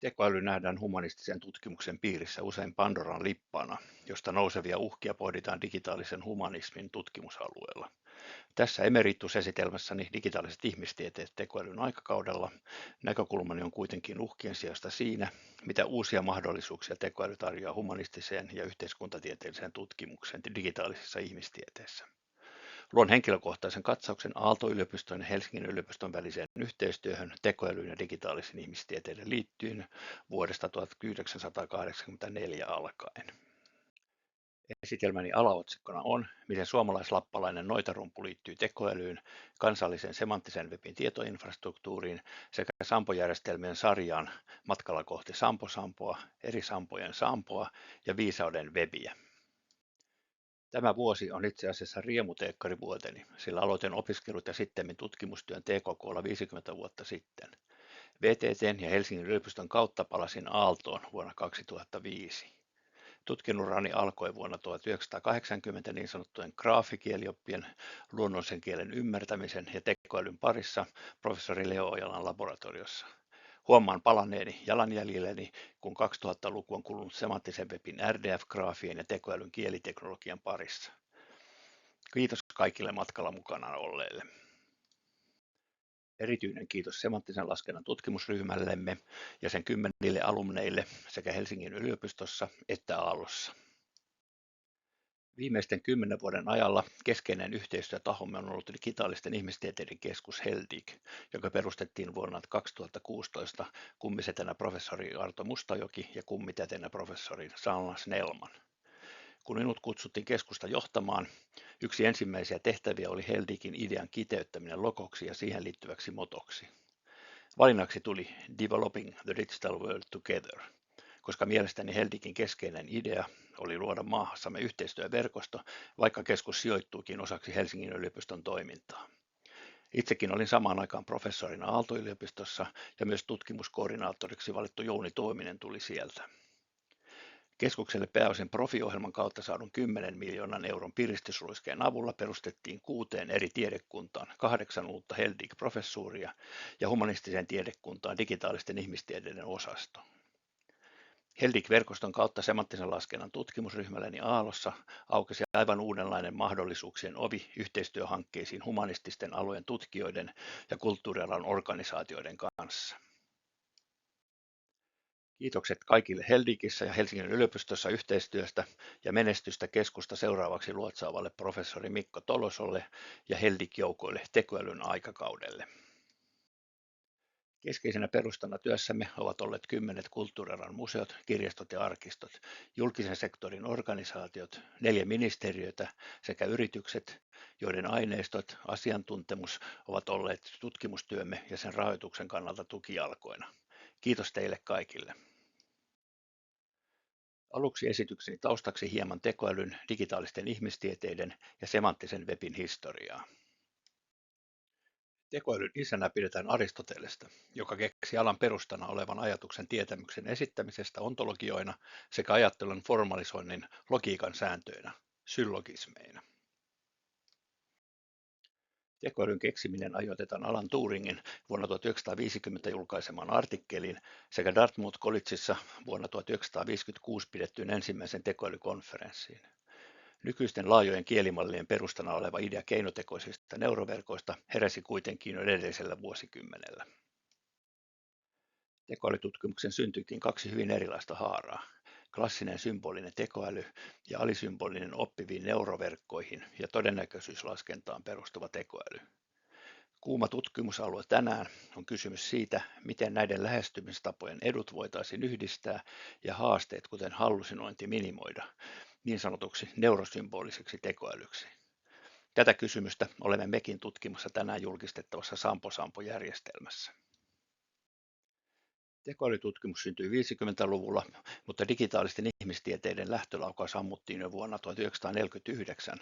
Tekoäly nähdään humanistisen tutkimuksen piirissä usein Pandoran lippana, josta nousevia uhkia pohditaan digitaalisen humanismin tutkimusalueella. Tässä emeritusesitelmässäni digitaaliset ihmistieteet tekoälyn aikakaudella näkökulmani on kuitenkin uhkien sijasta siinä, mitä uusia mahdollisuuksia tekoäly tarjoaa humanistiseen ja yhteiskuntatieteelliseen tutkimukseen digitaalisissa ihmistieteissä. Luon henkilökohtaisen katsauksen Aalto-yliopiston ja Helsingin yliopiston väliseen yhteistyöhön tekoälyyn ja digitaalisiin ihmistieteiden liittyen vuodesta 1984 alkaen. Esitelmäni alaotsikkona on, miten suomalais-lappalainen noitarumpu liittyy tekoälyyn, kansallisen semanttisen webin tietoinfrastruktuuriin sekä Sampo-järjestelmien sarjaan matkalla kohti Sampo-Sampoa, eri Sampojen Sampoa ja viisauden webiä. Tämä vuosi on itse asiassa riemuteekkarivuoteni, sillä aloitin opiskelut ja sittemmin tutkimustyön TKK:lla 50 vuotta sitten. VTT:n ja Helsingin yliopiston kautta palasin Aaltoon vuonna 2005. Tutkinnurani alkoi vuonna 1980 niin sanottujen graafikielioppien, luonnollisen kielen ymmärtämisen ja tekoälyn parissa professori Leo Ojalan laboratoriossa. Huomaan palanneeni jalanjäljilleni, kun 2000-luku on kulunut semanttisen webin RDF-graafien ja tekoälyn kieliteknologian parissa. Kiitos kaikille matkalla mukana olleille. Erityinen kiitos semanttisen laskennan tutkimusryhmällemme ja sen 10 alumneille sekä Helsingin yliopistossa että Aallossa. Viimeisten 10 vuoden ajalla keskeinen yhteistyötahomme on ollut digitaalisten ihmistieteiden keskus HELDIG, joka perustettiin vuonna 2016 kummisetänä professori Arto Mustajoki ja kummitätenä professori Sanna Snellman. Kun minut kutsuttiin keskusta johtamaan, yksi ensimmäisiä tehtäviä oli HELDIGin idean kiteyttäminen logoksi ja siihen liittyväksi motoksi. Valinnaksi tuli Developing the Digital World Together, koska mielestäni HELDIGin keskeinen idea oli luoda maahassamme yhteistyöverkosto, vaikka keskus sijoittuukin osaksi Helsingin yliopiston toimintaa. Itsekin olin samaan aikaan professorina Aalto-yliopistossa ja myös tutkimuskoordinaattoriksi valittu Jouni Tuominen tuli sieltä. Keskukselle pääosin profiohjelman kautta saadun 10 miljoonan euron piristysruiskeen avulla perustettiin 6 eri tiedekuntaan 8 uutta HELDIG-professuuria ja humanistiseen tiedekuntaan digitaalisten ihmistieteiden osasto. HELDIG-verkoston kautta semanttisen laskennan tutkimusryhmälleni Aallossa aukesi aivan uudenlainen mahdollisuuksien ovi yhteistyöhankkeisiin humanististen alojen tutkijoiden ja kulttuurialan organisaatioiden kanssa. Kiitokset kaikille HELDIGissä ja Helsingin yliopistossa yhteistyöstä ja menestystä keskusta seuraavaksi luotsaavalle professori Mikko Tolosolle ja HELDIG-joukoille tekoälyn aikakaudelle. Keskeisenä perustana työssämme ovat olleet 10 kulttuurialan museot, kirjastot ja arkistot, julkisen sektorin organisaatiot, 4 ministeriötä sekä yritykset, joiden aineistot, asiantuntemus ovat olleet tutkimustyömme ja sen rahoituksen kannalta tukijalkoina. Kiitos teille kaikille. Aluksi esitykseni taustaksi hieman tekoälyn, digitaalisten ihmistieteiden ja semanttisen webin historiaa. Tekoälyn isänä pidetään Aristotelesta, joka keksi alan perustana olevan ajatuksen tietämyksen esittämisestä ontologioina sekä ajattelun formalisoinnin logiikan sääntöinä, syllogismeina. Tekoälyn keksiminen ajoitetaan Alan Turingin vuonna 1950 julkaisemaan artikkeliin sekä Dartmouth Collegeissa vuonna 1956 pidettyyn ensimmäisen tekoälykonferenssiin. Nykyisten laajojen kielimallien perustana oleva idea keinotekoisista neuroverkoista heräsi kuitenkin jo edellisellä vuosikymmenellä. Tekoälytutkimuksen syntyikin 2 hyvin erilaista haaraa. Klassinen symbolinen tekoäly ja alisymbolinen oppiviin neuroverkkoihin ja todennäköisyyslaskentaan perustuva tekoäly. Kuuma tutkimusalue tänään on kysymys siitä, miten näiden lähestymistapojen edut voitaisiin yhdistää ja haasteet, kuten hallusinointi, minimoida niin sanotuksi neurosymboliseksi tekoälyksi. Tätä kysymystä olemme mekin tutkimassa tänään julkistettavassa Sampo-Sampo-järjestelmässä. Tekoälytutkimus syntyi 50-luvulla, mutta digitaalisten ihmistieteiden lähtölaukaus ammuttiin jo vuonna 1949,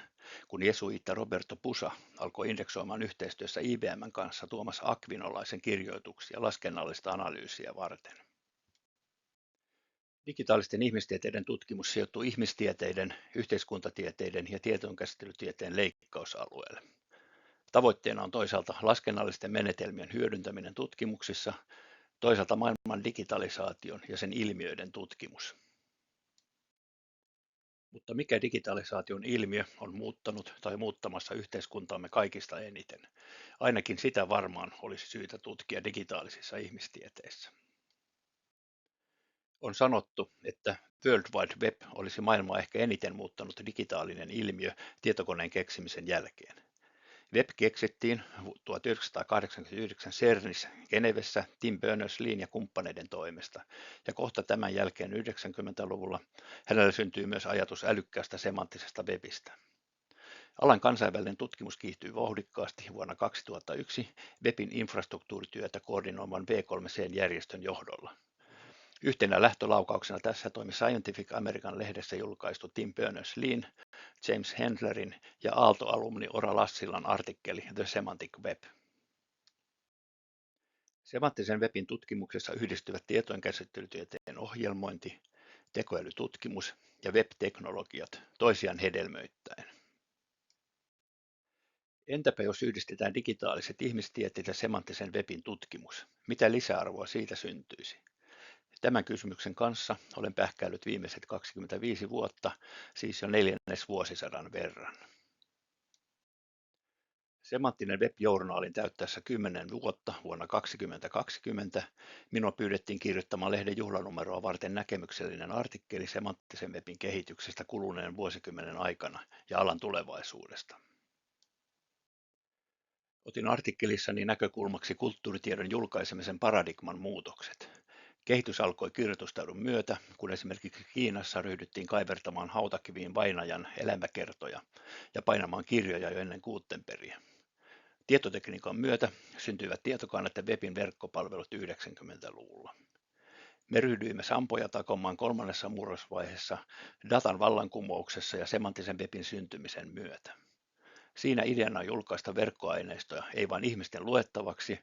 kun jesuiitta Roberto Pusa alkoi indeksoimaan yhteistyössä IBM:n kanssa Tuomas Akvinolaisen kirjoituksia laskennallista analyysiä varten. Digitaalisten ihmistieteiden tutkimus sijoittuu ihmistieteiden, yhteiskuntatieteiden ja tietojenkäsittelytieteen leikkausalueelle. Tavoitteena on toisaalta laskennallisten menetelmien hyödyntäminen tutkimuksissa, toisaalta maailman digitalisaation ja sen ilmiöiden tutkimus. Mutta mikä digitalisaation ilmiö on muuttanut tai muuttamassa yhteiskuntaamme kaikista eniten? Ainakin sitä varmaan olisi syytä tutkia digitaalisissa ihmistieteissä. On sanottu, että World Wide Web olisi maailmaa ehkä eniten muuttanut digitaalinen ilmiö tietokoneen keksimisen jälkeen. Web keksittiin 1989 CERNissä Genevessä Tim Berners-Leein ja kumppaneiden toimesta, ja kohta tämän jälkeen 90-luvulla hänellä syntyi myös ajatus älykkäästä semanttisesta webistä. Alan kansainvälinen tutkimus kiihtyi vauhdikkaasti vuonna 2001 webin infrastruktuurityötä koordinoiman W3C-järjestön johdolla. Yhtenä lähtölaukauksena tässä toimi Scientific American-lehdessä julkaistu Tim Berners-Leein, James Hendlerin ja Aalto-alumni Ora Lassilan artikkeli The Semantic Web. Semanttisen webin tutkimuksessa yhdistyvät tietojenkäsittelytieteen ohjelmointi, tekoälytutkimus ja web-teknologiat toisiaan hedelmöittäen. Entäpä jos yhdistetään digitaaliset ihmistieteet ja semanttisen webin tutkimus? Mitä lisäarvoa siitä syntyisi? Tämän kysymyksen kanssa olen pähkäillyt viimeiset 25 vuotta, siis jo neljännesvuosisadan verran. Semanttinen web-journaalin täyttäessä 10 vuotta vuonna 2020 minua pyydettiin kirjoittamaan lehden juhlanumeroa varten näkemyksellinen artikkeli semanttisen webin kehityksestä kuluneen vuosikymmenen aikana ja alan tulevaisuudesta. Otin artikkelissani näkökulmaksi kulttuuritiedon julkaisemisen paradigman muutokset. Kehitys alkoi kirjoitustaidon myötä, kun esimerkiksi Kiinassa ryhdyttiin kaivertamaan hautakiviin vainajan elämäkertoja ja painamaan kirjoja jo ennen Gutenbergia. Tietotekniikan myötä syntyivät tietokannat ja webin verkkopalvelut 90-luvulla. Me ryhdyimme sampoja takomaan kolmannessa murrosvaiheessa datan vallankumouksessa ja semanttisen webin syntymisen myötä. Siinä ideana on julkaista verkkoaineistoja ei vain ihmisten luettavaksi,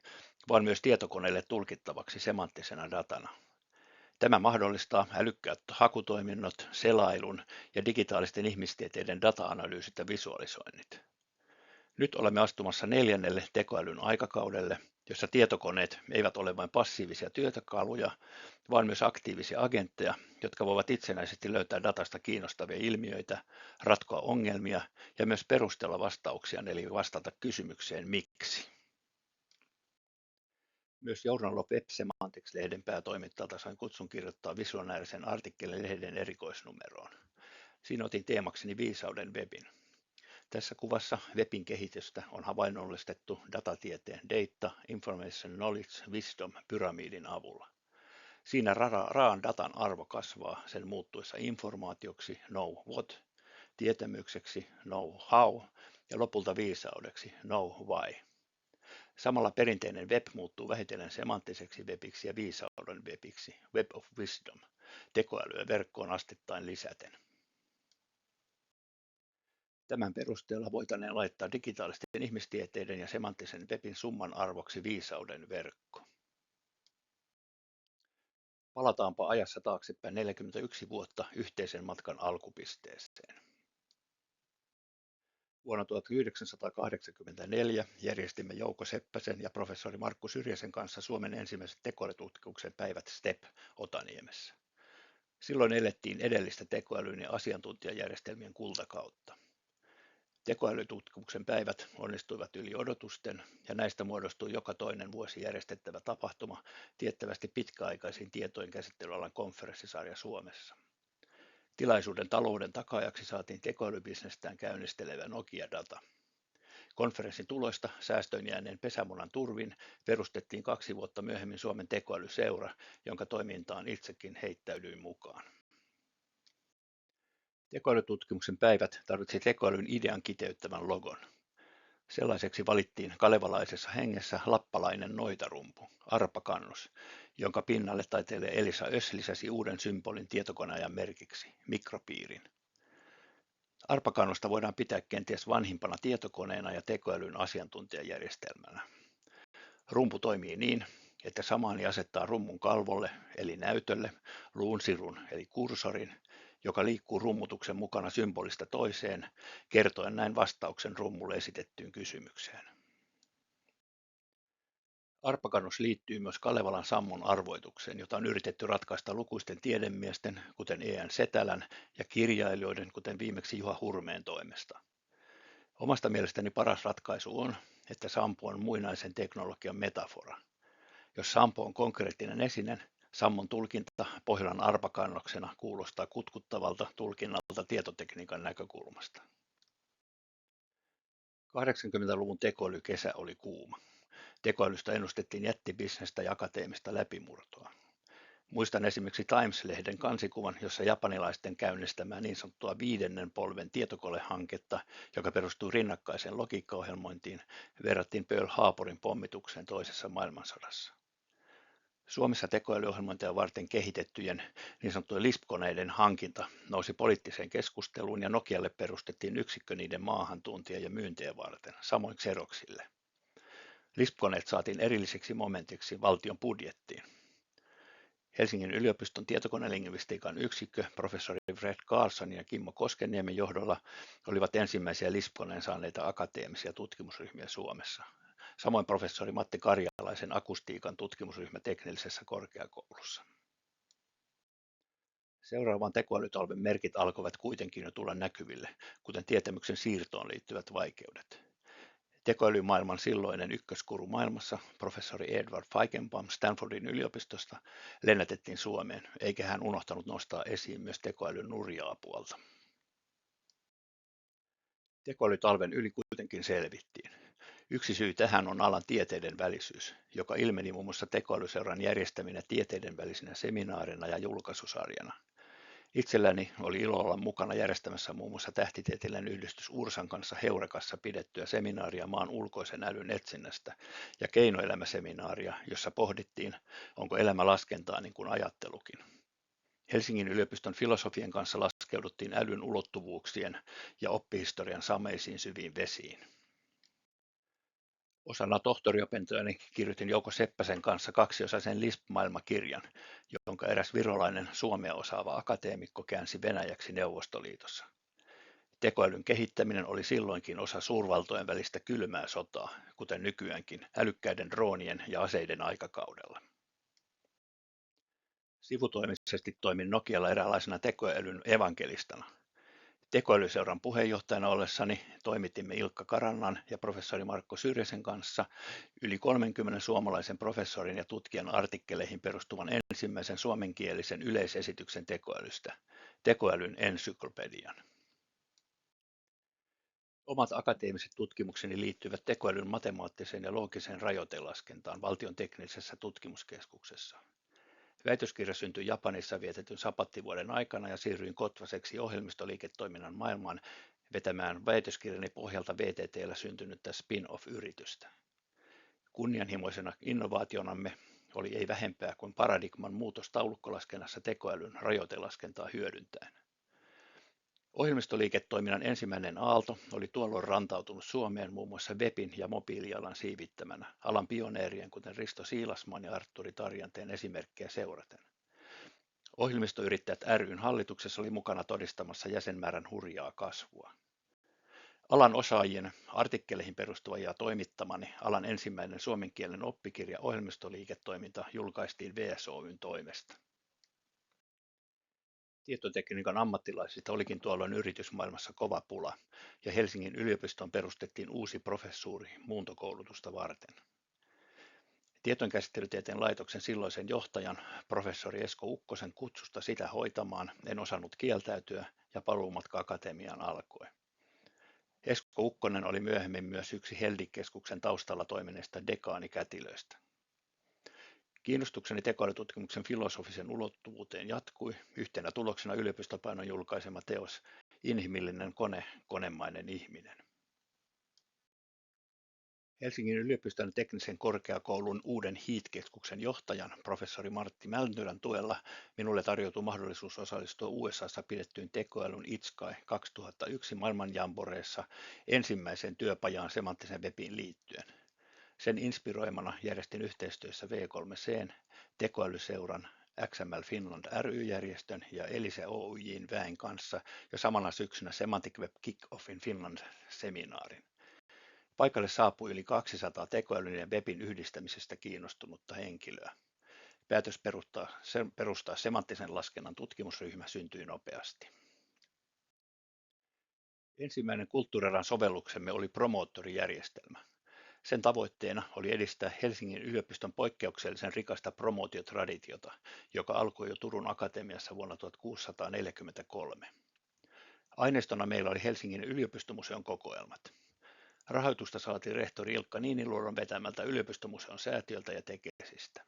vaan myös tietokoneille tulkittavaksi semanttisena datana. Tämä mahdollistaa älykkäät hakutoiminnot, selailun ja digitaalisten ihmistieteiden data-analyysit ja visualisoinnit. Nyt olemme astumassa 4. tekoälyn aikakaudelle, jossa tietokoneet eivät ole vain passiivisia työkaluja, vaan myös aktiivisia agentteja, jotka voivat itsenäisesti löytää datasta kiinnostavia ilmiöitä, ratkoa ongelmia ja myös perustella vastauksia, eli vastata kysymykseen miksi. Myös Journal of Web Semantics-lehden päätoimittajalta sain kutsun kirjoittaa visionäärisen artikkelin lehden erikoisnumeroon. Siinä otin teemakseni viisauden webin. Tässä kuvassa webin kehitystä on havainnollistettu datatieteen Data, Information, Knowledge, Wisdom -pyramidin avulla. Siinä raan datan arvo kasvaa sen muuttuessa informaatioksi know what, tietämykseksi know how ja lopulta viisaudeksi know why. Samalla perinteinen web muuttuu vähitellen semanttiseksi webiksi ja viisauden webiksi, web of wisdom, tekoälyä verkkoon astittain lisäten. Tämän perusteella voitaneen laittaa digitaalisten ihmistieteiden ja semanttisen webin summan arvoksi viisauden verkko. Palataanpa ajassa taaksepäin 41 vuotta yhteisen matkan alkupisteeseen. Vuonna 1984 järjestimme Jouko Seppäsen ja professori Markku Syrjäsen kanssa Suomen ensimmäiset tekoälytutkimuksen päivät STEP Otaniemessä. Silloin elettiin edellistä tekoälyn ja asiantuntijajärjestelmien kultakautta. Tekoälytutkimuksen päivät onnistuivat yli odotusten ja näistä muodostui joka toinen vuosi järjestettävä tapahtuma tiettävästi pitkäaikaisin tietojen käsittelyalan konferenssisarja Suomessa. Tilaisuuden talouden takaajaksi saatiin tekoälybisnestään käynnistelevä Nokia Data. Konferenssin tuloista säästöön jääneen pesämunan turvin perustettiin 2 vuotta myöhemmin Suomen tekoälyseura, jonka toimintaan itsekin heittäydyin mukaan. Tekoälytutkimuksen päivät tarvitsi tekoälyn idean kiteyttävän logon. Sellaiseksi valittiin kalevalaisessa hengessä lappalainen noitarumpu, arpakannus, jonka pinnalle taiteilija Elisa Öss lisäsi uuden symbolin tietokoneajan merkiksi, mikropiirin. Arpakannusta voidaan pitää kenties vanhimpana tietokoneena ja tekoälyn asiantuntijajärjestelmänä. Rumpu toimii niin, että samaani asettaa rummun kalvolle eli näytölle luunsirun eli kursorin, joka liikkuu rummutuksen mukana symbolista toiseen, kertoen näin vastauksen rummulle esitettyyn kysymykseen. Arpakannus liittyy myös Kalevalan Sammon arvoitukseen, jota on yritetty ratkaista lukuisten tiedemiesten, kuten E.N. Setälän, ja kirjailijoiden, kuten viimeksi Juha Hurmeen toimesta. Omasta mielestäni paras ratkaisu on, että sampo on muinaisen teknologian metafora. Jos sampo on konkreettinen esine, sammon tulkinta Pohjolan arpakannoksena kuulostaa kutkuttavalta tulkinnalta tietotekniikan näkökulmasta. 80-luvun tekoälykesä oli kuuma. Tekoälystä ennustettiin jättibisnestä ja akateemista läpimurtoa. Muistan esimerkiksi Times-lehden kansikuvan, jossa japanilaisten käynnistämää niin sanottua 5. polven tietokonehanketta, joka perustui rinnakkaiseen logiikkaohjelmointiin, verrattiin Pearl Harborin pommitukseen toisessa maailmansodassa. Suomessa tekoälyohjelmointia varten kehitettyjen niin sanottujen Lisp-koneiden hankinta nousi poliittiseen keskusteluun ja Nokialle perustettiin yksikkö niiden maahantuontia ja myyntiä varten, samoin Xeroxille. Lisp-koneet saatiin erilliseksi momentiksi valtion budjettiin. Helsingin yliopiston tietokonelingvistiikan yksikkö professori Fred Carlson ja Kimmo Koskenniemen johdolla olivat ensimmäisiä Lisp-koneen saaneita akateemisia tutkimusryhmiä Suomessa. Samoin professori Matti Karjalaisen akustiikan tutkimusryhmä teknillisessä korkeakoulussa. Seuraavan tekoälytalven merkit alkoivat kuitenkin jo tulla näkyville, kuten tietämyksen siirtoon liittyvät vaikeudet. Tekoälymaailman silloinen ykköskuru maailmassa, professori Edward Feigenbaum Stanfordin yliopistosta, lennätettiin Suomeen, eikä hän unohtanut nostaa esiin myös tekoälyn nurjaa puolta. Tekoälytalven yli kuitenkin selvittiin. Yksi syy tähän on alan tieteiden välisyys, joka ilmeni muun muassa tekoälyseuran järjestäminä tieteiden välisinä seminaarina ja julkaisusarjana. Itselläni oli ilo olla mukana järjestämässä muun muassa tähtitieteellinen yhdistys Ursan kanssa Heurekassa pidettyä seminaaria maan ulkoisen älyn etsinnästä ja keinoelämäseminaaria, jossa pohdittiin, onko elämä laskentaa niin kuin ajattelukin. Helsingin yliopiston filosofian kanssa laskeuduttiin älyn ulottuvuuksien ja oppihistorian sameisiin syviin vesiin. Osana tohtoriopintojani kirjoitin Jouko Seppäsen kanssa kaksiosaisen Lisp-maailmakirjan, jonka eräs virolainen suomea osaava akateemikko käänsi venäjäksi Neuvostoliitossa. Tekoälyn kehittäminen oli silloinkin osa suurvaltojen välistä kylmää sotaa, kuten nykyäänkin älykkäiden droonien ja aseiden aikakaudella. Sivutoimisesti toimin Nokialla eräänlaisena tekoälyn evankelistana. Tekoälyseuran puheenjohtajana ollessani toimitimme Ilkka Karannan ja professori Markko Syrjäsen kanssa yli 30 suomalaisen professorin ja tutkijan artikkeleihin perustuvan ensimmäisen suomenkielisen yleisesityksen tekoälystä, tekoälyn ensyklopedian. Omat akateemiset tutkimukseni liittyvät tekoälyn matemaattiseen ja loogiseen rajoitelaskentaan Valtion teknisessä tutkimuskeskuksessa. Väitöskirja syntyi Japanissa vietetyn sapattivuoden aikana ja siirryin kotvaseksi ohjelmistoliiketoiminnan maailmaan vetämään väitöskirjani pohjalta VTT:llä syntynyttä spin-off-yritystä. Kunnianhimoisena innovaationamme oli ei vähempää kuin paradigman muutos taulukkolaskennassa tekoälyn rajoitelaskentaa hyödyntäen. Ohjelmistoliiketoiminnan ensimmäinen aalto oli tuolloin rantautunut Suomeen muun muassa webin ja mobiilialan siivittämänä, alan pioneerien kuten Risto Siilasmaan ja Artturi Tarjanteen esimerkkejä seuraten. Ohjelmistoyrittäjät ry:n hallituksessa oli mukana todistamassa jäsenmäärän hurjaa kasvua. Alan osaajien artikkeleihin perustuva ja toimittamani alan ensimmäinen suomenkielinen oppikirja Ohjelmistoliiketoiminta julkaistiin VSOY:n toimesta. Tietotekniikan ammattilaisista olikin tuolloin yritysmaailmassa kova pula, ja Helsingin yliopistoon perustettiin uusi professuuri muuntokoulutusta varten. Tietojenkäsittelytieteen laitoksen silloisen johtajan, professori Esko Ukkosen kutsusta sitä hoitamaan en osannut kieltäytyä ja paluumatka akatemiaan alkoi. Esko Ukkonen oli myöhemmin myös yksi Heldik-keskuksen taustalla toimineista dekaanikätilöistä. Kiinnostukseni tekoälytutkimuksen filosofisen ulottuvuuteen jatkui, yhtenä tuloksena yliopistopainon julkaisema teos Inhimillinen kone, konemainen ihminen. Helsingin yliopiston teknisen korkeakoulun uuden HEAT-keskuksen johtajan, professori Martti Mälnylän tuella minulle tarjoutui mahdollisuus osallistua USAssa pidettyyn tekoälyn ITSCAI 2001 maailmanjamboreessa ensimmäiseen työpajaan semanttisen webiin liittyen. Sen inspiroimana järjestin yhteistyössä V3C:n, tekoälyseuran, XML Finland ry-järjestön ja Elise Oyj:n väen kanssa jo samana syksynä Semantic Web Kick-Off in Finland -seminaarin. Paikalle saapui yli 200 tekoälyn ja webin yhdistämisestä kiinnostunutta henkilöä. Päätös perustaa semanttisen laskennan tutkimusryhmä syntyi nopeasti. Ensimmäinen kulttuurialan sovelluksemme oli promoottorijärjestelmä. Sen tavoitteena oli edistää Helsingin yliopiston poikkeuksellisen rikasta promootiotraditiota, joka alkoi jo Turun Akatemiassa vuonna 1643. Aineistona meillä oli Helsingin yliopistomuseon kokoelmat. Rahoitusta saatiin rehtori Ilkka Niiniluodon vetämältä yliopistomuseon säätiöltä ja Tekesistä.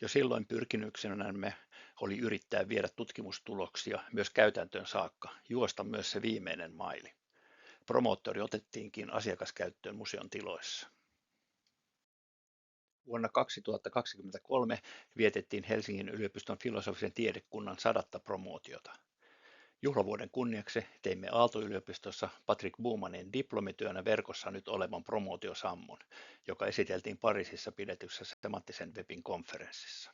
Jo silloin pyrkimyksenämme oli yrittää viedä tutkimustuloksia myös käytäntöön saakka, juosta myös se viimeinen maili. Promoottori otettiinkin asiakaskäyttöön museon tiloissa. Vuonna 2023 vietettiin Helsingin yliopiston filosofisen tiedekunnan 100. promootiota. Juhlavuoden kunniaksi teimme Aalto-yliopistossa Patrick Baumanin diplomityönä verkossa nyt olevan promootiosammon, joka esiteltiin Pariisissa pidetyssä semanttisen webin konferenssissa.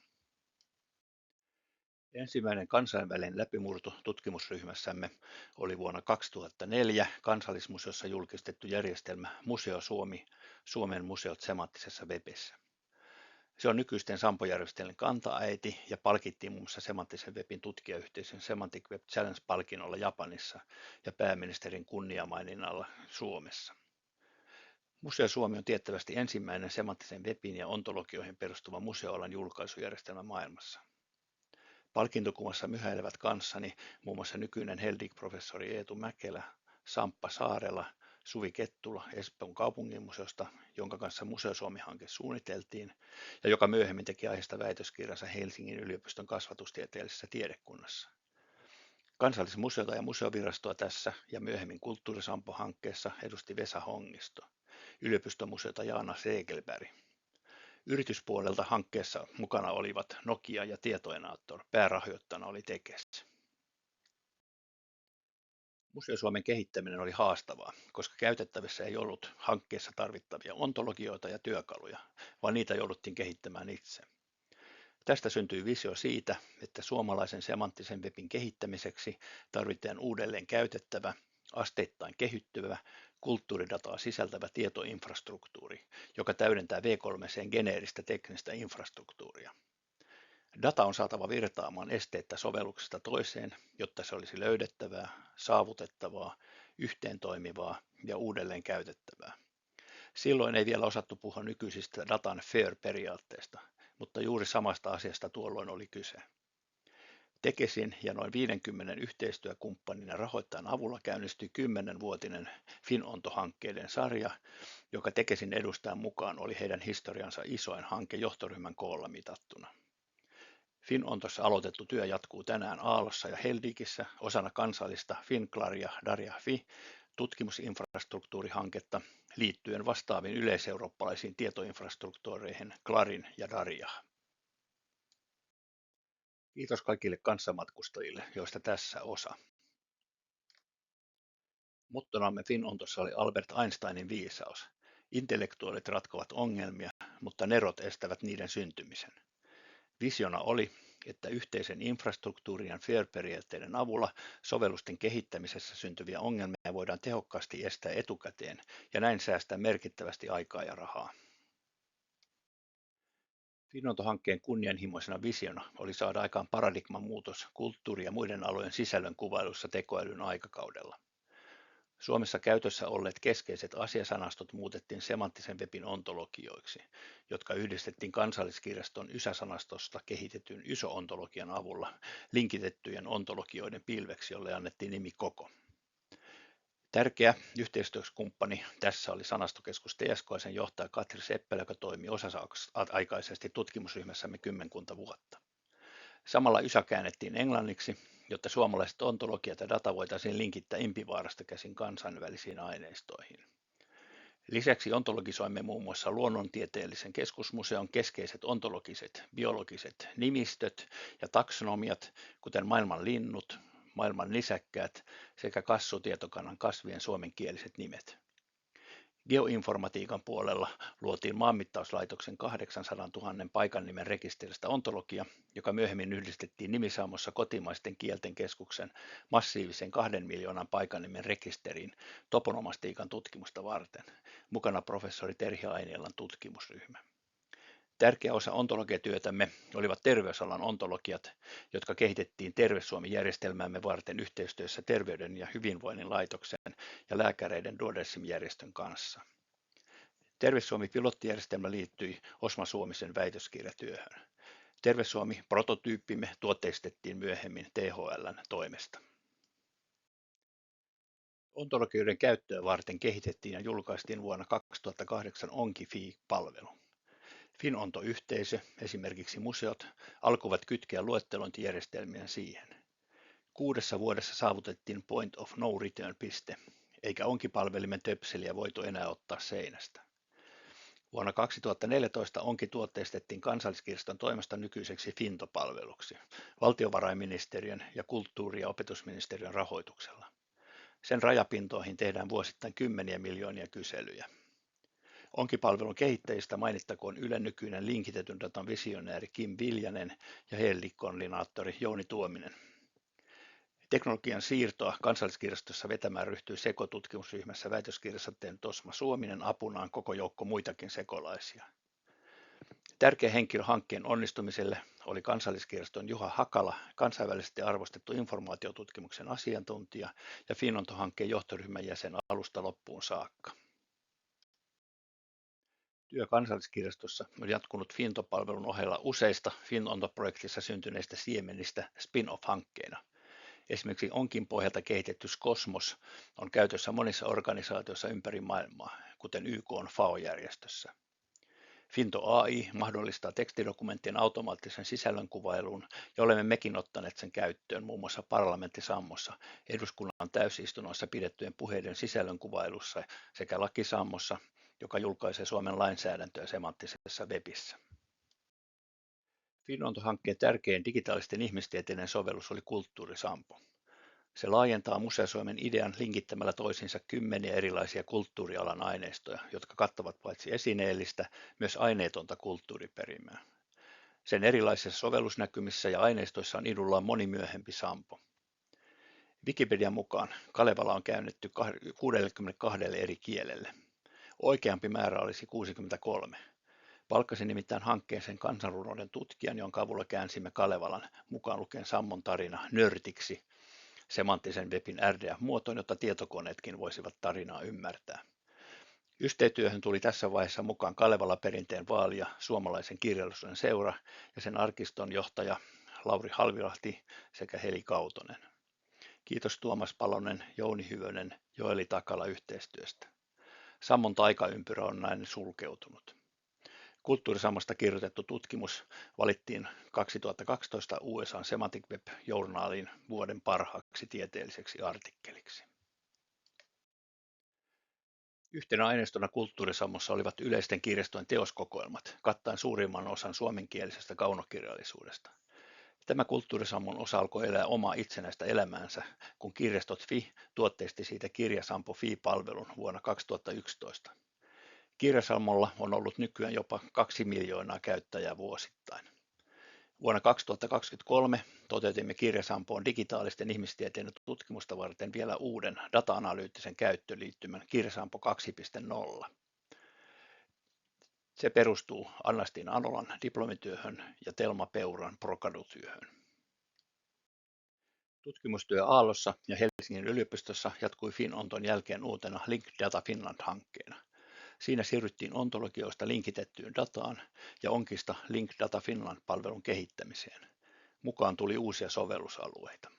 Ensimmäinen kansainvälinen läpimurto tutkimusryhmässämme oli vuonna 2004 Kansallismuseossa julkistettu järjestelmä Museo Suomi, Suomen museot semanttisessa webissä. Se on nykyisten Sampo-järjestelmän kanta-äiti ja palkittiin muun muassa semanttisen webin tutkijayhteisön Semantic Web Challenge-palkinnolla Japanissa ja pääministerin kunniamaininnalla Suomessa. Museo Suomi on tiettävästi ensimmäinen semanttisen webin ja ontologioihin perustuva museoalan julkaisujärjestelmä maailmassa. Palkintokuvassa myhäilevät kanssani muun muassa nykyinen Heldig-professori Eetu Mäkelä, Samppa Saarela, Suvi Kettula Espoon kaupunginmuseosta, jonka kanssa Museo Suomi-hanke suunniteltiin ja joka myöhemmin teki aiheesta väitöskirjansa Helsingin yliopiston kasvatustieteellisessä tiedekunnassa. Kansallismuseota ja museovirastoa tässä ja myöhemmin Kulttuurisampo-hankkeessa edusti Vesa Hongisto, yliopistomuseota Jaana Segelberg. Yrityspuolelta hankkeessa mukana olivat Nokia ja Tietoenaattor, päärahoittajana oli Tekes. Museo Suomen kehittäminen oli haastavaa, koska käytettävissä ei ollut hankkeessa tarvittavia ontologioita ja työkaluja, vaan niitä jouduttiin kehittämään itse. Tästä syntyi visio siitä, että suomalaisen semanttisen webin kehittämiseksi tarvitaan uudelleen käytettävä, asteittain kehittyvä, kulttuuridataa sisältävä tietoinfrastruktuuri, joka täydentää V3C:n geneeristä teknistä infrastruktuuria. Data on saatava virtaamaan esteettä sovelluksesta toiseen, jotta se olisi löydettävää, saavutettavaa, yhteentoimivaa ja uudelleen käytettävää. Silloin ei vielä osattu puhua nykyisistä datan FAIR-periaatteesta, mutta juuri samasta asiasta tuolloin oli kyse. Tekesin ja noin 50 yhteistyökumppanin ja rahoittajan avulla käynnistyi 10-vuotinen FinOnto-hankkeiden sarja, joka Tekesin edustajan mukaan oli heidän historiansa isoin hanke johtoryhmän koolla mitattuna. FinOntossa aloitettu työ jatkuu tänään Aallossa ja Heldigissä osana kansallista FinClaria Darja-Fi tutkimusinfrastruktuurihanketta liittyen vastaaviin yleiseurooppalaisiin tietoinfrastruktuureihin Clarin ja Darja. Kiitos kaikille kanssamatkustajille, joista tässä osa. Mottonamme FinOntossa oli Albert Einsteinin viisaus. Intellektuaalit ratkovat ongelmia, mutta nerot estävät niiden syntymisen. Visiona oli, että yhteisen infrastruktuurin ja FAIR-periaatteiden avulla sovellusten kehittämisessä syntyviä ongelmia voidaan tehokkaasti estää etukäteen ja näin säästää merkittävästi aikaa ja rahaa. FinOnto-hankkeen kunnianhimoisena visiona oli saada aikaan paradigman muutos kulttuuri- ja muiden alojen sisällön kuvailussa tekoälyn aikakaudella. Suomessa käytössä olleet keskeiset asiasanastot muutettiin semanttisen webin ontologioiksi, jotka yhdistettiin Kansalliskirjaston YSA-sanastosta kehitetyn YSO-ontologian avulla linkitettyjen ontologioiden pilveksi, jolle annettiin nimi Koko. Tärkeä yhteistyökumppani tässä oli sanastokeskus TSK:n johtaja Katri Seppälä, joka toimi osa-aikaisesti tutkimusryhmässämme 10 vuotta. Samalla YSA käännettiin englanniksi, jotta suomalaiset ontologiat ja data voitaisiin linkittää Impivaarasta käsin kansainvälisiin aineistoihin. Lisäksi ontologisoimme muun muassa Luonnontieteellisen keskusmuseon keskeiset ontologiset, biologiset nimistöt ja taksonomiat, kuten maailman linnut, maailman nisäkkäät sekä Kassu-tietokannan kasvien suomenkieliset nimet. Geoinformatiikan puolella luotiin Maanmittauslaitoksen 800 000 paikannimen rekisteristä ontologia, joka myöhemmin yhdistettiin nimisaamossa kotimaisten kielten keskuksen massiivisen 2 miljoonan paikannimen rekisteriin toponomastiikan tutkimusta varten, mukana professori Terhi Ainielan tutkimusryhmä. Tärkeä osa ontologiatyötämme olivat terveysalan ontologiat, jotka kehitettiin Terve-Suomi-järjestelmäämme varten yhteistyössä Terveyden ja hyvinvoinnin laitoksen ja lääkäreiden Duodecim-järjestön kanssa. Terve-Suomi-pilottijärjestelmä liittyi Osmo Suomisen väitöskirjatyöhön. Terve-Suomi-prototyyppimme tuotteistettiin myöhemmin THL:n toimesta. Ontologioiden käyttöä varten kehitettiin ja julkaistiin vuonna 2008 OnkiFi-palvelu. Finonto-yhteisö, esimerkiksi museot, alkoivat kytkeä luettelointijärjestelmiä siihen. 6 vuodessa saavutettiin point of no return-piste, eikä onkipalvelimen töpseliä voitu enää ottaa seinästä. Vuonna 2014 onki tuotteistettiin Kansalliskirjaston toimesta nykyiseksi Finto-palveluksi, valtiovarainministeriön ja kulttuuri- ja opetusministeriön rahoituksella. Sen rajapintoihin tehdään vuosittain kymmeniä miljoonia kyselyjä. Onkipalvelun kehittäjistä mainittakoon Ylen nykyinen linkitetyn datan visionääri Kim Viljanen ja Hellikon-koordinaattori Jouni Tuominen. Teknologian siirtoa Kansalliskirjastossa vetämään ryhtyi sekotutkimusryhmässä väitöskirjassa tehnyt Osmo Suominen apunaan koko joukko muitakin sekolaisia. Tärkeä henkilö hankkeen onnistumiselle oli Kansalliskirjaston Juha Hakala, kansainvälisesti arvostettu informaatiotutkimuksen asiantuntija ja Finonto-hankkeen johtoryhmän jäsen alusta loppuun saakka. Työ Kansalliskirjastossa on jatkunut Finto-palvelun ohella useista Finonto-projektissa syntyneistä siemenistä spin-off-hankkeina. Esimerkiksi Onkin pohjalta kehitetty Skosmos on käytössä monissa organisaatioissa ympäri maailmaa, kuten YK:n FAO-järjestössä. Finto AI mahdollistaa tekstidokumenttien automaattisen sisällönkuvailun ja olemme mekin ottaneet sen käyttöön muun muassa parlamenttisammossa, eduskunnan täysistunnoissa pidettyjen puheiden sisällönkuvailussa sekä lakisammossa, joka julkaisee Suomen lainsäädäntöä semanttisessa webissä. Finonto-hankkeen tärkein digitaalisten ihmistieteiden sovellus oli Kulttuurisampo. Se laajentaa Museo-Suomen idean linkittämällä toisiinsa kymmeniä erilaisia kulttuurialan aineistoja, jotka kattavat paitsi esineellistä, myös aineetonta kulttuuriperimää. Sen erilaisissa sovellusnäkymissä ja aineistoissa on idullaan moni myöhempi sampo. Wikipedian mukaan Kalevala on käännetty 62 eri kielelle. Oikeampi määrä olisi 63. Palkkasin nimittäin hankkeeseen kansanrunouden tutkijan, jonka avulla käänsimme Kalevalan mukaan lukien Sammon tarina nörtiksi semanttisen webin RDF-muotoon, jotta tietokoneetkin voisivat tarinaa ymmärtää. Yhteistyöhön tuli tässä vaiheessa mukaan Kalevala perinteen vaalija Suomalaisen kirjallisuuden seura ja sen arkiston johtaja Lauri Halvilahti sekä Heli Kautonen. Kiitos Tuomas Palonen, Jouni Hyvönen, Joeli Takala yhteistyöstä. Sammon taikaympyrä on näin sulkeutunut. Kulttuurisammosta kirjoitettu tutkimus valittiin 2012 USA Semantic Web-journaalin vuoden parhaaksi tieteelliseksi artikkeliksi. Yhtenä aineistona Kulttuurisammossa olivat yleisten kirjastojen teoskokoelmat, kattaen suurimman osan suomenkielisestä kaunokirjallisuudesta. Tämä Kulttuurisammon osa alkoi elää omaa itsenäistä elämäänsä, kun Kirjastot.fi tuotteisti siitä Kirjasampo Fi-palvelun vuonna 2011. Kirjasammolla on ollut nykyään jopa 2 miljoonaa käyttäjää vuosittain. Vuonna 2023 toteutimme Kirjasampoon digitaalisten ihmistieteiden tutkimusta varten vielä uuden data-analyyttisen käyttöliittymän Kirjasampo 2.0. Se perustuu Anna-Stiina Anolan diplomityöhön ja Telma Peuran Procadu-työhön. Tutkimustyö Aallossa ja Helsingin yliopistossa jatkui Finonton jälkeen uutena Link Data Finland-hankkeena. Siinä siirryttiin ontologioista linkitettyyn dataan ja Onkista Link Data Finland-palvelun kehittämiseen. Mukaan tuli uusia sovellusalueita.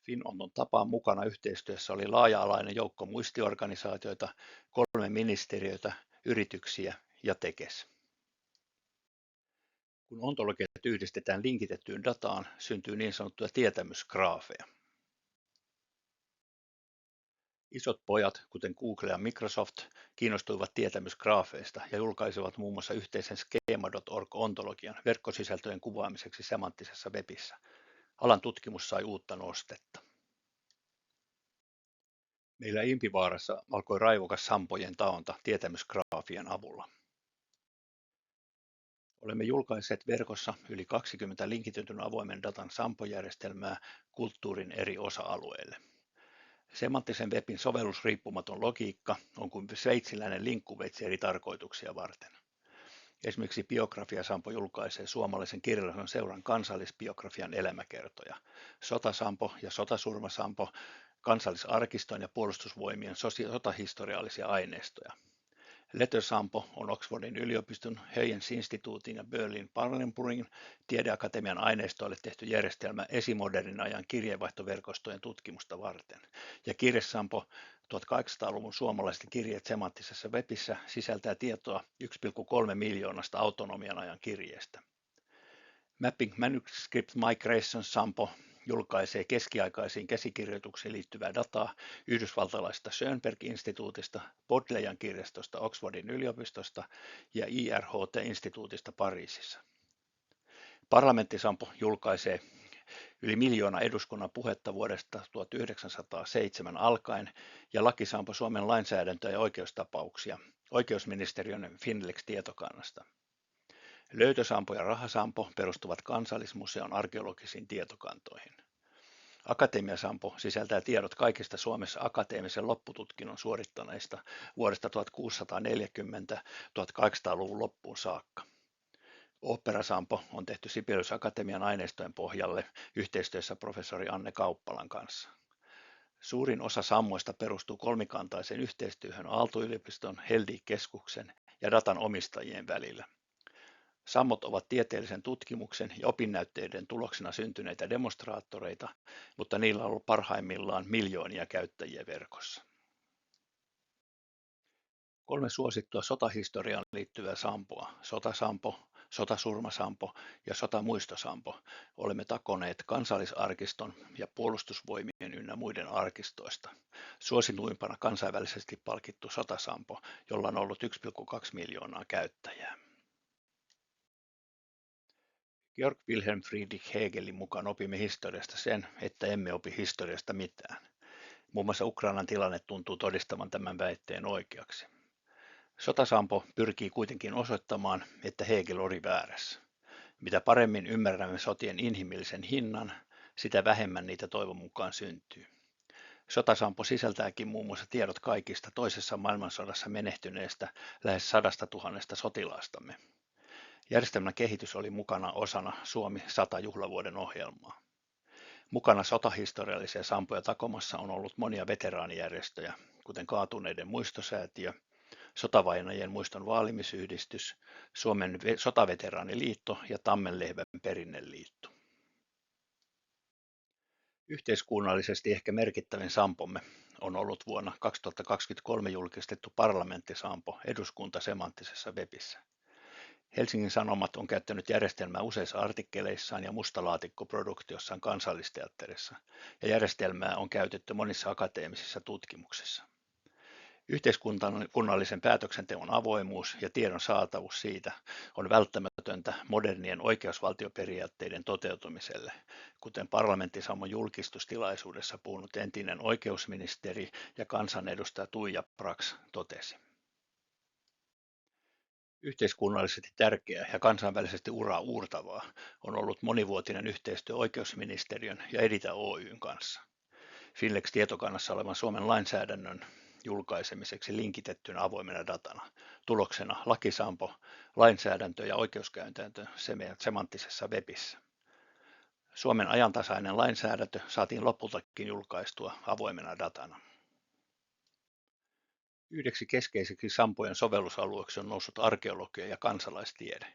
Finonton tapaan mukana yhteistyössä oli laaja-alainen joukko muistiorganisaatioita, 3 ministeriötä, yrityksiä ja Tekes. Kun ontologiat yhdistetään linkitettyyn dataan, syntyy niin sanottuja tietämysgraafeja. Isot pojat, kuten Google ja Microsoft, kiinnostuivat tietämysgraafeista ja julkaisivat muun muassa yhteisen Schema.org-ontologian verkkosisältöjen kuvaamiseksi semanttisessa webissä. Alan tutkimus sai uutta nostetta. Meillä Impivaarassa alkoi raivokas sampojen taonta tietämysgraafien avulla. Olemme julkaisseet verkossa yli 20 linkitetyn avoimen datan sampojärjestelmää kulttuurin eri osa-alueille. Semanttisen webin sovellusriippumaton logiikka on kuin sveitsiläinen linkkuveitsi eri tarkoituksia varten. Esimerkiksi Biografia-sampo julkaisee suomalaisen kirjallisen seuran kansallisbiografian elämäkertoja, Sotasampo ja Sotasurmasampo kansallisarkiston ja puolustusvoimien sotahistoriallisia aineistoja. Lettersampo on Oxfordin yliopiston, Hayes-instituutin ja Berlin Parlenburin tiedeakatemian aineistoille tehty järjestelmä esimodernin ajan kirjeenvaihtoverkostojen tutkimusta varten. Ja Kirjesampo 1800-luvun suomalaiset kirjeet semanttisessa webissä sisältää tietoa 1,3 miljoonasta autonomian ajan kirjeestä. Mapping Manuscript Migration Sampo julkaisee keskiaikaisiin käsikirjoituksiin liittyvää dataa yhdysvaltalaisesta Schönberg-instituutista, Bodleian kirjastosta Oxfordin yliopistosta ja IRHT-instituutista Pariisissa. Parlamenttisampo julkaisee yli miljoona eduskunnan puhetta vuodesta 1907 alkaen ja Lakisampo Suomen lainsäädäntöä ja oikeustapauksia oikeusministeriön Finlex-tietokannasta. Löytösampo ja Rahasampo perustuvat Kansallismuseon arkeologisiin tietokantoihin. Akatemiasampo sisältää tiedot kaikista Suomessa akateemisen loppututkinnon suorittaneista vuodesta 1640 1800-luvun loppuun saakka. Oopperasampo on tehty Sibelius Akatemian aineistojen pohjalle yhteistyössä professori Anne Kauppalan kanssa. Suurin osa sammoista perustuu kolmikantaiseen yhteistyöhön Aalto-yliopiston, Heldi-keskuksen ja datan omistajien välillä. Sammot ovat tieteellisen tutkimuksen ja opinnäytteiden tuloksena syntyneitä demonstraattoreita, mutta niillä on ollut parhaimmillaan miljoonia käyttäjiä verkossa. 3 suosittua sotahistoriaan liittyvää sampoa, Sotasampo, Sotasurmasampo ja Sotamuistosampo, olemme takoneet Kansallisarkiston ja Puolustusvoimien ynnä muiden arkistoista. Suosituimpana kansainvälisesti palkittu Sotasampo, jolla on ollut 1,2 miljoonaa käyttäjää. Georg Wilhelm Friedrich Hegelin mukaan opimme historiasta sen, että emme opi historiasta mitään. Muun muassa Ukrainan tilanne tuntuu todistavan tämän väitteen oikeaksi. Sotasampo pyrkii kuitenkin osoittamaan, että Hegel oli väärässä. Mitä paremmin ymmärrämme sotien inhimillisen hinnan, sitä vähemmän niitä toivon mukaan syntyy. Sotasampo sisältääkin muun muassa tiedot kaikista toisessa maailmansodassa menehtyneestä lähes 100 000 sotilaastamme. Järjestelmän kehitys oli mukana osana Suomi 100 juhlavuoden ohjelmaa. Mukana sotahistoriallisia sampoja takomassa on ollut monia veteraanijärjestöjä, kuten Kaatuneiden muistosäätiö, Sotavainajien muiston vaalimisyhdistys, Suomen sotaveteraaniliitto ja Tammenlehvän perinneliitto. Yhteiskunnallisesti ehkä merkittävin sampomme on ollut vuonna 2023 julkistettu parlamenttisampo eduskunta semanttisessa webissä. Helsingin Sanomat on käyttänyt järjestelmää useissa artikkeleissaan ja mustalaatikkoproduktiossaan Kansallisteatterissa, ja järjestelmää on käytetty monissa akateemisissa tutkimuksissa. Yhteiskunnallisen päätöksenteon avoimuus ja tiedon saatavuus siitä on välttämätöntä modernien oikeusvaltioperiaatteiden toteutumiselle, kuten parlamenttisammon julkistustilaisuudessa puhunut entinen oikeusministeri ja kansanedustaja Tuija Brax totesi. Yhteiskunnallisesti tärkeää ja kansainvälisesti uraa uurtavaa on ollut monivuotinen yhteistyö oikeusministeriön ja Edita Oyn kanssa. Finlex-tietokannassa olevan Suomen lainsäädännön julkaisemiseksi linkitettynä avoimena datana. Tuloksena Lakisampo, lainsäädäntö ja oikeuskäytäntö semanttisessa webissä. Suomen ajantasainen lainsäädäntö saatiin lopultakin julkaistua avoimena datana. Yhdeksi keskeiseksi sampojen sovellusalueeksi on noussut arkeologia ja kansalaistiede.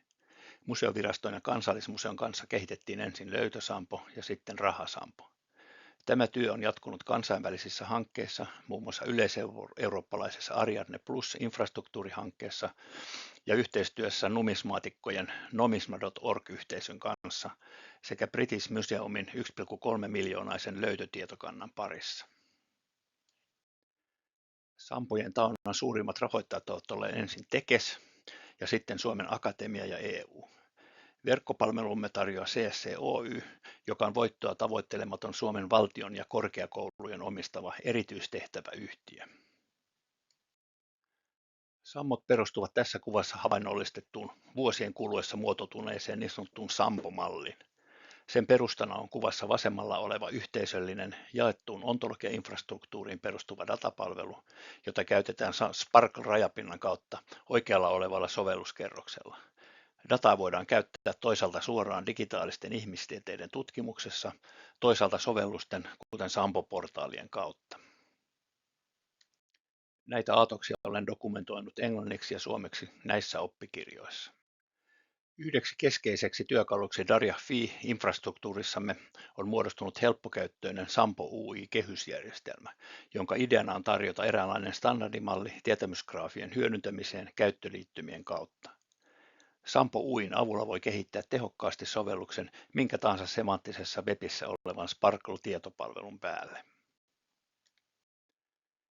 Museoviraston ja Kansallismuseon kanssa kehitettiin ensin löytösampo ja sitten rahasampo. Tämä työ on jatkunut kansainvälisissä hankkeissa, muun muassa yleiseurooppalaisessa Ariadne Plus-infrastruktuurihankkeessa ja yhteistyössä numismaatikkojen nomisma.org-yhteisön kanssa sekä British Museumin 1,3 miljoonaisen löytötietokannan parissa. Sampojen taonnan suurimmat rahoittajat ovat olleet ensin Tekes ja sitten Suomen Akatemia ja EU. Verkkopalvelumme tarjoaa CSC Oy, joka on voittoa tavoittelematon Suomen valtion ja korkeakoulujen omistava erityistehtäväyhtiö. Sammot perustuvat tässä kuvassa havainnollistettuun vuosien kuluessa muotoutuneeseen niin sanottuun Sampo-malliin. Sen perustana on kuvassa vasemmalla oleva yhteisöllinen jaettuun ontologiainfrastruktuuriin perustuva datapalvelu, jota käytetään Sparkle-rajapinnan kautta oikealla olevalla sovelluskerroksella. Dataa voidaan käyttää toisaalta suoraan digitaalisten ihmistieteiden tutkimuksessa, toisaalta sovellusten, kuten Sampo-portaalien kautta. Näitä aatoksia olen dokumentoinut englanniksi ja suomeksi näissä oppikirjoissa. Yhdeksi keskeiseksi työkaluksi Darja Fi-infrastruktuurissamme on muodostunut helppokäyttöinen Sampo UI-kehysjärjestelmä, jonka ideana on tarjota eräänlainen standardimalli tietämysgraafien hyödyntämiseen käyttöliittymien kautta. Sampo UIn avulla voi kehittää tehokkaasti sovelluksen minkä tahansa semanttisessa webissä olevan Sparkle-tietopalvelun päälle.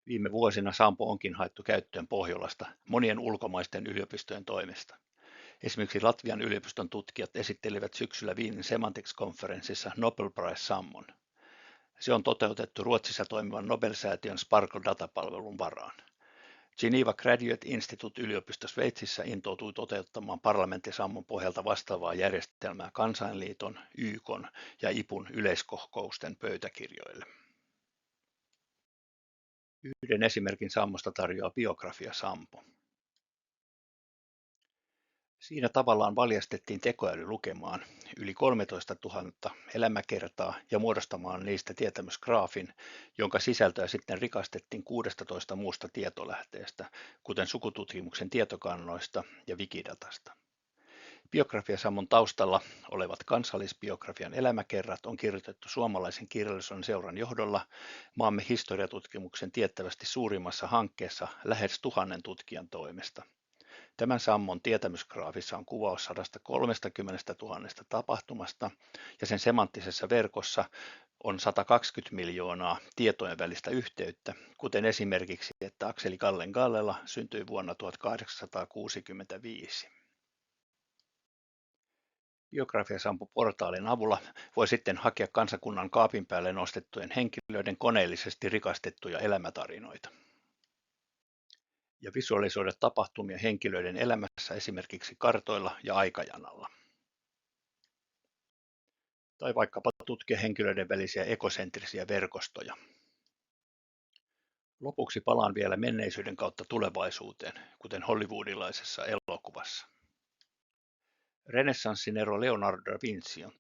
Viime vuosina Sampo onkin haettu käyttöön Pohjolasta monien ulkomaisten yliopistojen toimesta. Esimerkiksi Latvian yliopiston tutkijat esittelivät syksyllä Wienin Semantics-konferenssissa Nobel Prize Sammon. Se on toteutettu Ruotsissa toimivan Nobel-säätiön Sparkle-datapalvelun varaan. Geneva Graduate Institute yliopisto Sveitsissä intoutui toteuttamaan parlamenttisammon pohjalta vastaavaa järjestelmää Kansainliiton, YK:n ja IPUn yleiskokousten pöytäkirjoille. Yhden esimerkin sammosta tarjoaa Biografia Sampo. Siinä tavallaan valjastettiin tekoäly lukemaan yli 13 000 elämäkertaa ja muodostamaan niistä tietämysgraafin, jonka sisältöä sitten rikastettiin 16 muusta tietolähteestä, kuten sukututkimuksen tietokannoista ja Wikidatasta. Biografiasammon taustalla olevat kansallisbiografian elämäkerrat on kirjoitettu suomalaisen kirjallisuuden seuran johdolla maamme historiatutkimuksen tiettävästi suurimmassa hankkeessa lähes 1000 tutkijan toimesta. Tämän sammon tietämysgraafissa on kuvaus 130 000 tapahtumasta ja sen semanttisessa verkossa on 120 miljoonaa tietojen välistä yhteyttä, kuten esimerkiksi, että Akseli Gallen-Gallela syntyi vuonna 1865. Biografiasampo-portaalin avulla voi sitten hakea kansakunnan kaapin päälle nostettujen henkilöiden koneellisesti rikastettuja elämätarinoita ja visualisoida tapahtumia henkilöiden elämässä esimerkiksi kartoilla ja aikajanalla. Tai vaikkapa tutkia henkilöiden välisiä ekosentrisiä verkostoja. Lopuksi palaan vielä menneisyyden kautta tulevaisuuteen, kuten hollywoodilaisessa elokuvassa. Renessanssin ero Leonardo da Vinci on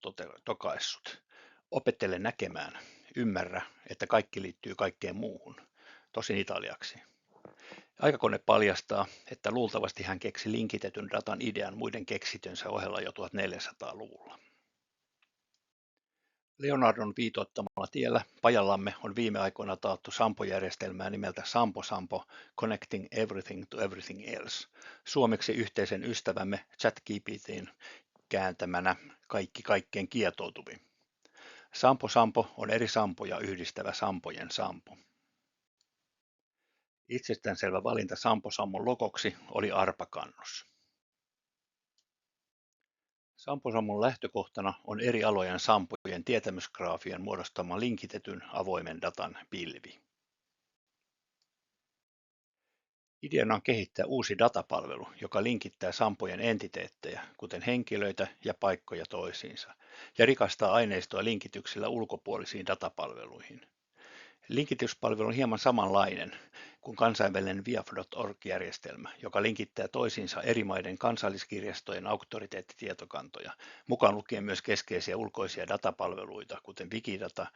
tokaissut. Opettele näkemään, ymmärrä, että kaikki liittyy kaikkeen muuhun, tosin italiaksi. Aikakone paljastaa, että luultavasti hän keksi linkitetyn datan idean muiden keksitönsä ohella jo 1400-luvulla. Leonardon viitoittamalla tiellä pajallamme on viime aikoina taattu Sampo-järjestelmää nimeltä Sampo Connecting Everything to Everything Else, suomeksi yhteisen ystävämme ChatGPT:n kääntämänä kaikki kaikkeen kietoutuvin. Sampo on eri sampoja yhdistävä sampojen sampo. Itsestäänselvä valinta Sampo-sammon logoksi oli arpakannus. Sampo-sammon lähtökohtana on eri alojen sampojen tietämysgraafien muodostama linkitetyn avoimen datan pilvi. Ideana on kehittää uusi datapalvelu, joka linkittää sampojen entiteettejä, kuten henkilöitä ja paikkoja toisiinsa, ja rikastaa aineistoa linkityksillä ulkopuolisiin datapalveluihin. Linkityspalvelu on hieman samanlainen kuin kansainvälinen viaf.org-järjestelmä, joka linkittää toisiinsa eri maiden kansalliskirjastojen auktoriteettitietokantoja, mukaan lukien myös keskeisiä ulkoisia datapalveluita, kuten Wikidata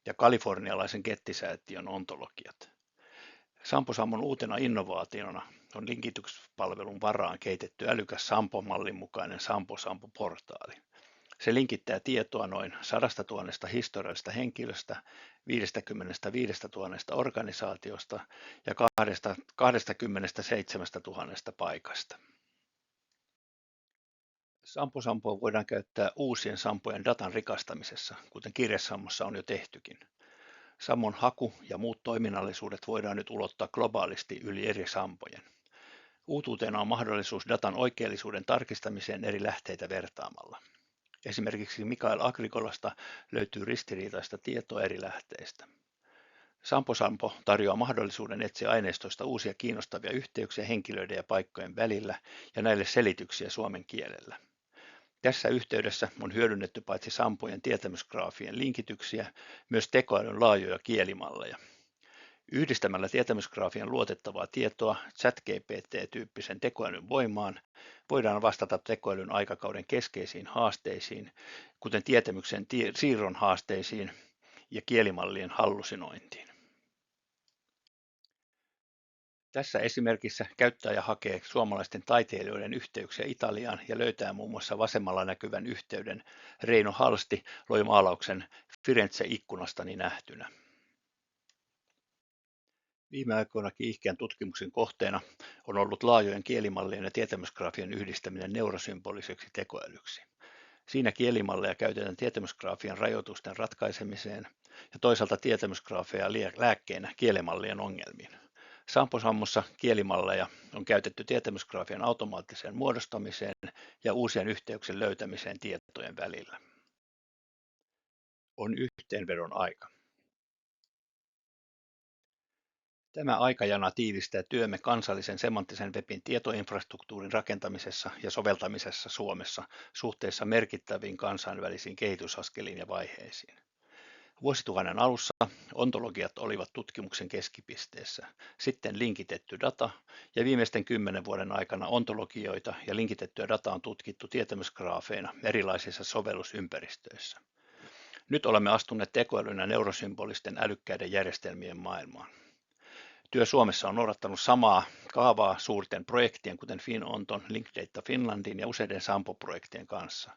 ja kalifornialaisen Getty-säätiön ontologiat. Sampo-sammon uutena innovaationa on linkityspalvelun varaan kehitetty älykäs Sampo-mallin mukainen Sampo-portaali. Se linkittää tietoa noin 100 000 historiallisesta henkilöstä, 55 000 organisaatiosta ja 27 000 paikasta. Sampo-sampoa voidaan käyttää uusien sampojen datan rikastamisessa, kuten kirjesammossa on jo tehtykin. Sammon haku ja muut toiminnallisuudet voidaan nyt ulottaa globaalisti yli eri sampojen. Uutuutena on mahdollisuus datan oikeellisuuden tarkistamiseen eri lähteitä vertaamalla. Esimerkiksi Mikael Agricolasta löytyy ristiriitaista tietoa eri lähteistä. Sampo tarjoaa mahdollisuuden etsiä aineistoista uusia kiinnostavia yhteyksiä henkilöiden ja paikkojen välillä ja näille selityksiä suomen kielellä. Tässä yhteydessä on hyödynnetty paitsi Sampojen tietämysgraafien linkityksiä, myös tekoälyn laajoja kielimalleja. Yhdistämällä tietämysgraafien luotettavaa tietoa ChatGPT-tyyppisen tekoälyn voimaan voidaan vastata tekoälyn aikakauden keskeisiin haasteisiin, kuten tietämyksen siirron haasteisiin ja kielimallien hallusinointiin. Tässä esimerkissä käyttäjä hakee suomalaisten taiteilijoiden yhteyksiä Italiaan ja löytää muun muassa vasemmalla näkyvän yhteyden Reino Halsti loi maalauksen Firenze ikkunastani nähtynä. Viime aikoina kiihkeän tutkimuksen kohteena on ollut laajojen kielimallien ja tietämysgraafien yhdistäminen neurosymboliseksi tekoälyksi. Siinä kielimalleja käytetään tietämysgraafien rajoitusten ratkaisemiseen ja toisaalta tietämysgraafeja lääkkeenä kielimallien ongelmiin. Samposammossa kielimalleja on käytetty tietämysgraafien automaattiseen muodostamiseen ja uusien yhteyksien löytämiseen tietojen välillä. On yhteenvedon aika. Tämä aikajana tiivistää työmme kansallisen semanttisen webin tietoinfrastruktuurin rakentamisessa ja soveltamisessa Suomessa suhteessa merkittäviin kansainvälisiin kehitysaskeliin ja vaiheisiin. Vuosituhannen alussa ontologiat olivat tutkimuksen keskipisteessä, sitten linkitetty data ja viimeisten 10 vuoden aikana ontologioita ja linkitettyä dataa on tutkittu tietämysgraafeina erilaisissa sovellusympäristöissä. Nyt olemme astuneet tekoälyn ja neurosymbolisten älykkäiden järjestelmien maailmaan. Työ Suomessa on noudattanut samaa kaavaa suurten projektien, kuten FinOnton, Linkdata Finlandin ja useiden Sampo-projektien kanssa.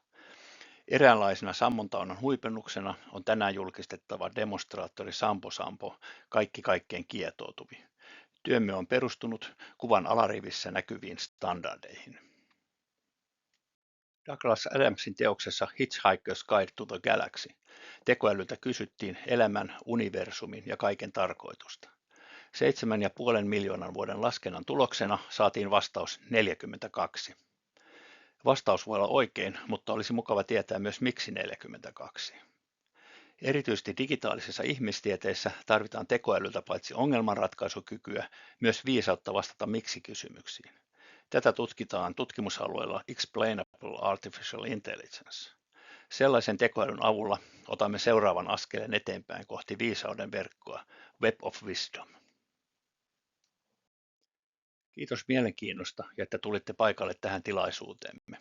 Eräänlaisena sammontaunnan huipennuksena on tänään julkistettava demonstraattori Sampo, kaikki kaikkein kietoutuvi. Työmme on perustunut kuvan alarivissä näkyviin standardeihin. Douglas Adamsin teoksessa Hitchhiker's Guide to the Galaxy tekoälyltä kysyttiin elämän, universumin ja kaiken tarkoitusta. 7,5 miljoonan vuoden laskennan tuloksena saatiin vastaus 42. Vastaus voi olla oikein, mutta olisi mukava tietää myös miksi 42. Erityisesti digitaalisessa ihmistieteissä tarvitaan tekoälyltä paitsi ongelmanratkaisukykyä, myös viisautta vastata miksi-kysymyksiin. Tätä tutkitaan tutkimusalueella Explainable Artificial Intelligence. Sellaisen tekoälyn avulla otamme seuraavan askeleen eteenpäin kohti viisauden verkkoa, Web of Wisdom. Kiitos mielenkiinnosta ja että tulitte paikalle tähän tilaisuuteemme.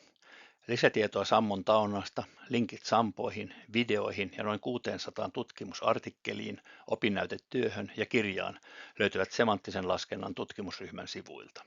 Lisätietoa Sammon taunasta, linkit Sampoihin, videoihin ja noin 600 tutkimusartikkeliin, opinnäytetyöhön ja kirjaan löytyvät semanttisen laskennan tutkimusryhmän sivuilta.